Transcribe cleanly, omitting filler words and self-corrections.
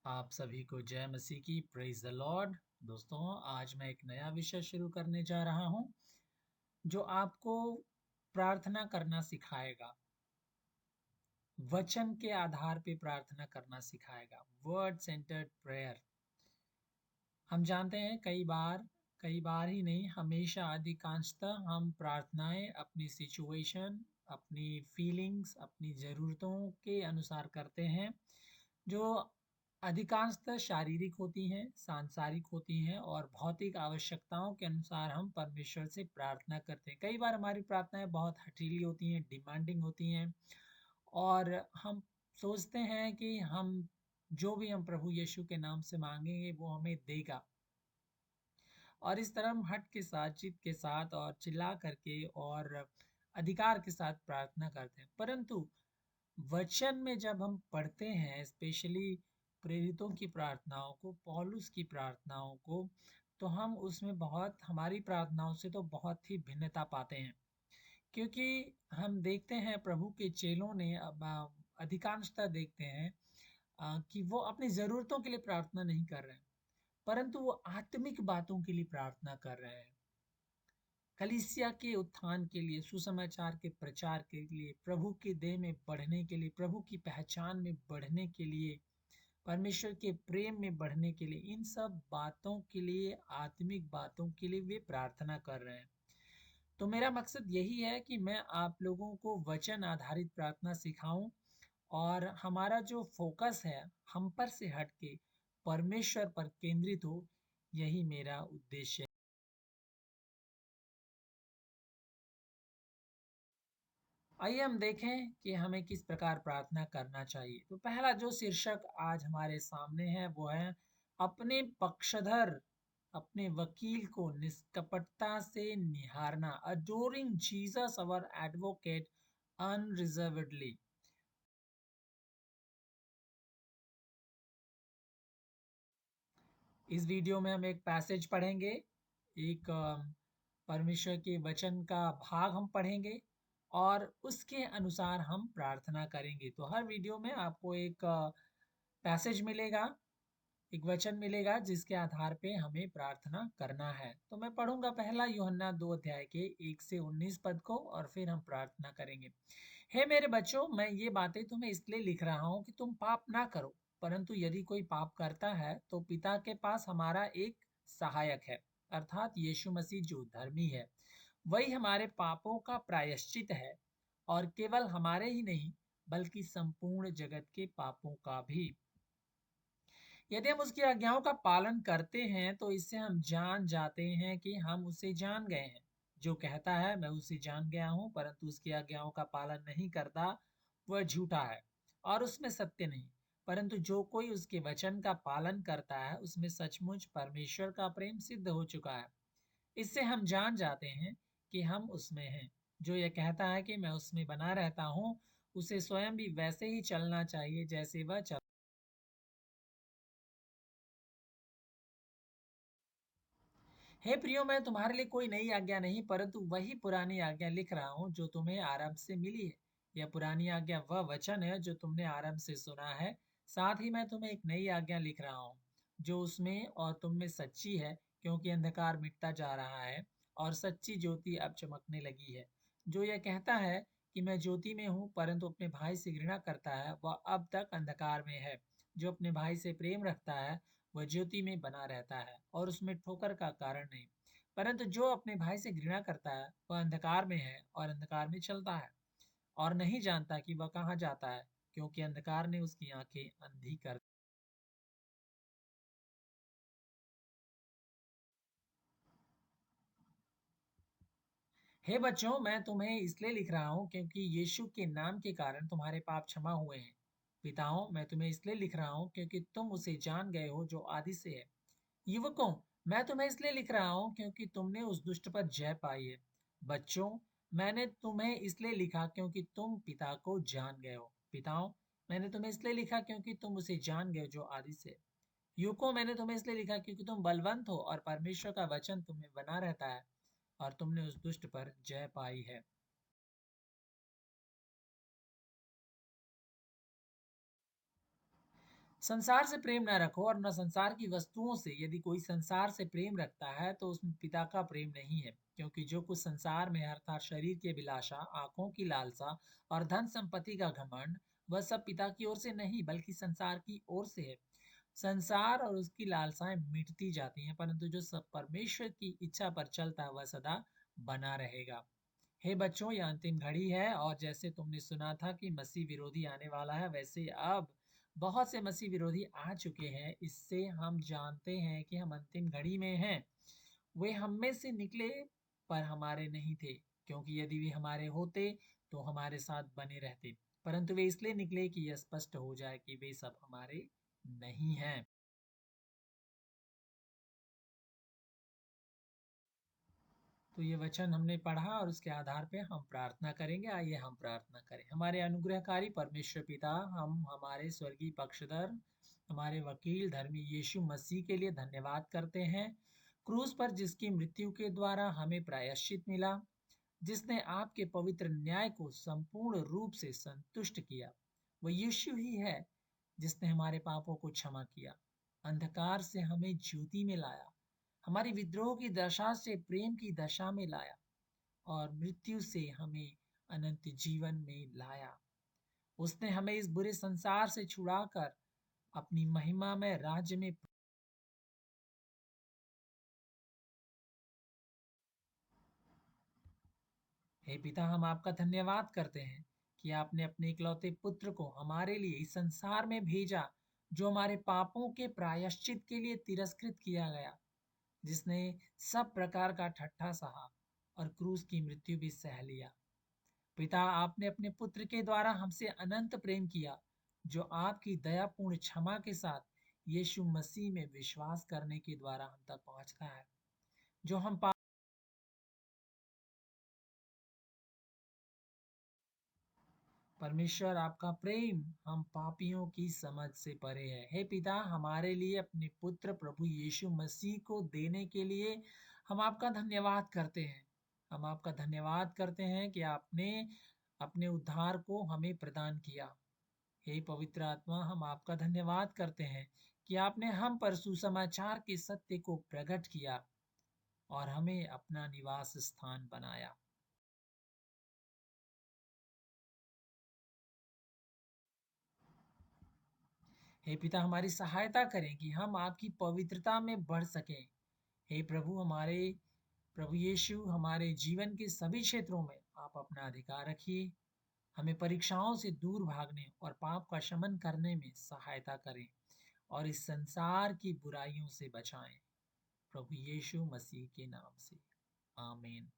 आप सभी को जय मसीह की। Praise the Lord. दोस्तों, आज मैं एक नया विषय शुरू करने जा रहा हूं जो आपको प्रार्थना करना सिखाएगा। वचन के आधार पे प्रार्थना करना सिखाएगा। Word centred prayer. हम जानते हैं कई बार ही नहीं, हमेशा अधिकांशतः हम प्रार्थनाएं अपनी सिचुएशन, अपनी फीलिंग्स, अपनी ज़रूरतों के अनुसार करते हैं, जो अधिकांशतः शारीरिक होती हैं, सांसारिक होती हैं और भौतिक आवश्यकताओं के अनुसार हम परमेश्वर से प्रार्थना करते हैं। कई बार हमारी प्रार्थनाएं बहुत हठीली होती हैं, डिमांडिंग होती हैं और हम सोचते हैं कि हम जो भी हम प्रभु यीशु के नाम से मांगेंगे वो हमें देगा, और इस तरह हम हट के साथ, जिद के साथ और चिल्ला करके और अधिकार के साथ प्रार्थना करते हैं। परंतु वचन में जब हम पढ़ते हैं, स्पेशली प्रेरितों की प्रार्थनाओं को, पौलुस की प्रार्थनाओं को, तो हम उसमें बहुत, हमारी प्रार्थनाओं से तो बहुत ही भिन्नता पाते हैं। क्योंकि हम देखते हैं प्रभु के चेलों ने अब अधिकांशतः देखते हैं कि वो अपनी ज़रूरतों के लिए प्रार्थना नहीं कर रहे हैं, परंतु वो आत्मिक बातों के लिए प्रार्थना कर रहे हैं। कलीसिया के उत्थान के लिए, सुसमाचार के प्रचार के लिए, प्रभु के देह में बढ़ने के लिए, प्रभु की पहचान में बढ़ने के लिए, परमेश्वर के प्रेम में बढ़ने के लिए, इन सब बातों के लिए, आत्मिक बातों के लिए वे प्रार्थना कर रहे हैं। तो मेरा मकसद यही है कि मैं आप लोगों को वचन आधारित प्रार्थना सिखाऊं और हमारा जो फोकस है हम पर से हट के परमेश्वर पर केंद्रित हो। यही मेरा उद्देश्य है। आइए हम देखें कि हमें किस प्रकार प्रार्थना करना चाहिए। तो पहला जो शीर्षक आज हमारे सामने है वो है अपने पक्षधर, अपने वकील को निष्कपटता से निहारना। अडोरिंग जीसस अवर एडवोकेट अनरिजर्वेडली। इस वीडियो में हम एक पैसेज पढ़ेंगे, एक परमेश्वर के वचन का भाग हम पढ़ेंगे और उसके अनुसार हम प्रार्थना करेंगे। तो हर वीडियो में आपको एक पैसेज मिलेगा, एक वचन मिलेगा जिसके आधार पे हमें प्रार्थना करना है। तो मैं पढ़ूंगा पहला यूहन्ना 2 अध्याय के 1 से 19 पद को और फिर हम प्रार्थना करेंगे। हे मेरे बच्चों, मैं ये बातें तुम्हें इसलिए लिख रहा हूँ कि तुम पाप ना करो। परंतु यदि कोई पाप करता है तो पिता के पास हमारा एक सहायक है, अर्थात यीशु मसीह जो धर्मी है। वही हमारे पापों का प्रायश्चित है, और केवल हमारे ही नहीं बल्कि संपूर्ण जगत के पापों का भी। यदि हम उसकी आज्ञाओं का पालन करते हैं तो इससे हम जान जाते हैं कि हम उसे जान गए हैं। जो कहता है मैं उसे जान गया हूं परंतु उसकी आज्ञाओं का पालन नहीं करता, वह झूठा है और उसमें सत्य नहीं। परंतु जो कोई उसके वचन का पालन करता है उसमें सचमुच परमेश्वर का प्रेम सिद्ध हो चुका है। इससे हम जान जाते हैं कि हम उसमें हैं। जो यह कहता है कि मैं उसमें बना रहता हूँ, उसे स्वयं भी वैसे ही चलना चाहिए जैसे वह चल। हे प्रियो, मैं तुम्हारे लिए कोई नई आज्ञा नहीं परंतु वही पुरानी आज्ञा लिख रहा हूँ जो तुम्हें आरंभ से मिली है। यह पुरानी आज्ञा वह वचन है जो तुमने आरंभ से सुना है। साथ ही मैं तुम्हें एक नई आज्ञा लिख रहा हूँ जो उसमें और तुम में सच्ची है, क्योंकि अंधकार मिटता जा रहा है और सच्ची ज्योति अब चमकने लगी है। जो यह कहता है कि मैं ज्योति में हूँ परंतु अपने भाई से घृणा करता है, वह अब तक अंधकार में है। जो अपने भाई से प्रेम रखता है वह ज्योति में बना रहता है और उसमें ठोकर का कारण नहीं। परंतु जो अपने भाई से घृणा करता है वह अंधकार में है और अंधकार में चलता है और नहीं जानता कि वह कहाँ जाता है, क्योंकि अंधकार ने उसकी आंखें अंधी कर। हे बच्चों, मैं तुम्हें इसलिए लिख रहा हूँ क्योंकि यीशु के नाम के कारण तुम्हारे पाप क्षमा हुए हैं। पिताओं, मैं तुम्हें इसलिए लिख रहा हूँ क्योंकि तुम उसे जान गए हो जो आदि से है। युवकों, मैं तुम्हें इसलिए लिख रहा हूं क्योंकि तुमने उस दुष्ट पर जय पाई है। बच्चों, मैंने तुम्हें इसलिए लिखा क्योंकि तुम पिता को जान गए हो। पिताओं, मैंने तुम्हें इसलिए लिखा क्योंकि तुम उसे जान गए हो जो आदि से है। युवकों, मैंने तुम्हें इसलिए लिखा क्योंकि तुम बलवंत हो और परमेश्वर का वचन तुम में बना रहता है और तुमने उस दुष्ट पर जय पाई है। संसार से प्रेम न रखो और न संसार की वस्तुओं से। यदि कोई संसार से प्रेम रखता है तो उसमें पिता का प्रेम नहीं है, क्योंकि जो कुछ संसार में है, अर्थात शरीर की अभिलाषा, आंखों की लालसा और धन संपत्ति का घमंड, वह सब पिता की ओर से नहीं बल्कि संसार की ओर से है। संसार और उसकी लालसाएं मिटती जाती हैं, परंतु जो सब परमेश्वर की इच्छा पर चलता है वह सदा बना रहेगा। हे बच्चों, यह अंतिम घड़ी है और जैसे तुमने सुना था कि मसीह विरोधी आने वाला है, वैसे अब बहुत से मसीह विरोधी आ चुके हैं। इससे हम जानते हैं कि हम अंतिम घड़ी में हैं। वे हम में से निकले पर हमारे नहीं थे, क्योंकि यदि वे हमारे होते तो हमारे साथ बने रहते, परंतु वे इसलिए निकले कि यह स्पष्ट हो जाए कि वे सब हमारे नहीं हैं। तो ये वचन हमने पढ़ा और उसके आधार पे हम प्रार्थना करेंगे। आइए हम प्रार्थना करें। हमारे अनुग्रहकारी परमेश्वर पिता, हम हमारे स्वर्गीय पक्षधर, हमारे वकील धर्मी यीशु मसीह के लिए धन्यवाद करते हैं, क्रूस पर जिसकी मृत्यु के द्वारा हमें प्रायश्चित मिला, जिसने आपके पवित्र न्याय को संपूर्ण रूप से संतुष्ट किया। वह यीशु ही है जिसने हमारे पापों को क्षमा किया, अंधकार से हमें ज्योति में लाया, हमारी विद्रोह की दशा से प्रेम की दशा में लाया और मृत्यु से हमें अनंत जीवन में लाया। उसने हमें इस बुरे संसार से छुड़ाकर अपनी महिमा में राज्य में। हे पिता, हम आपका धन्यवाद करते हैं कि आपने अपने इकलौते पुत्र को हमारे लिए इस संसार में भेजा, जो हमारे पापों के प्रायश्चित के लिए तिरस्कृत किया गया, जिसने सब प्रकार का ठट्ठा सहा और क्रूस की मृत्यु भी सह लिया। पिता, आपने अपने पुत्र के द्वारा हमसे अनंत प्रेम किया, जो आपकी दयापूर्ण क्षमा के साथ यीशु मसीह में विश्वास करने के द्वारा हम तक पहुंचता है। जो हम परमेश्वर, आपका प्रेम हम पापियों की समझ से परे है। हे पिता, हमारे लिए अपने पुत्र प्रभु यीशु मसीह को देने के लिए हम आपका धन्यवाद करते हैं। हम आपका धन्यवाद करते हैं कि आपने अपने उद्धार को हमें प्रदान किया। हे पवित्र आत्मा, हम आपका धन्यवाद करते हैं कि आपने हम पर सुसमाचार के सत्य को प्रकट किया और हमें अपना निवास स्थान बनाया। हे पिता, हमारी सहायता करें कि हम आपकी पवित्रता में बढ़ सकें। हे प्रभु, हमारे प्रभु यीशु, हमारे जीवन के सभी क्षेत्रों में आप अपना अधिकार रखिए। हमें परीक्षाओं से दूर भागने और पाप का शमन करने में सहायता करें और इस संसार की बुराइयों से बचाएं। प्रभु यीशु मसीह के नाम से, आमीन।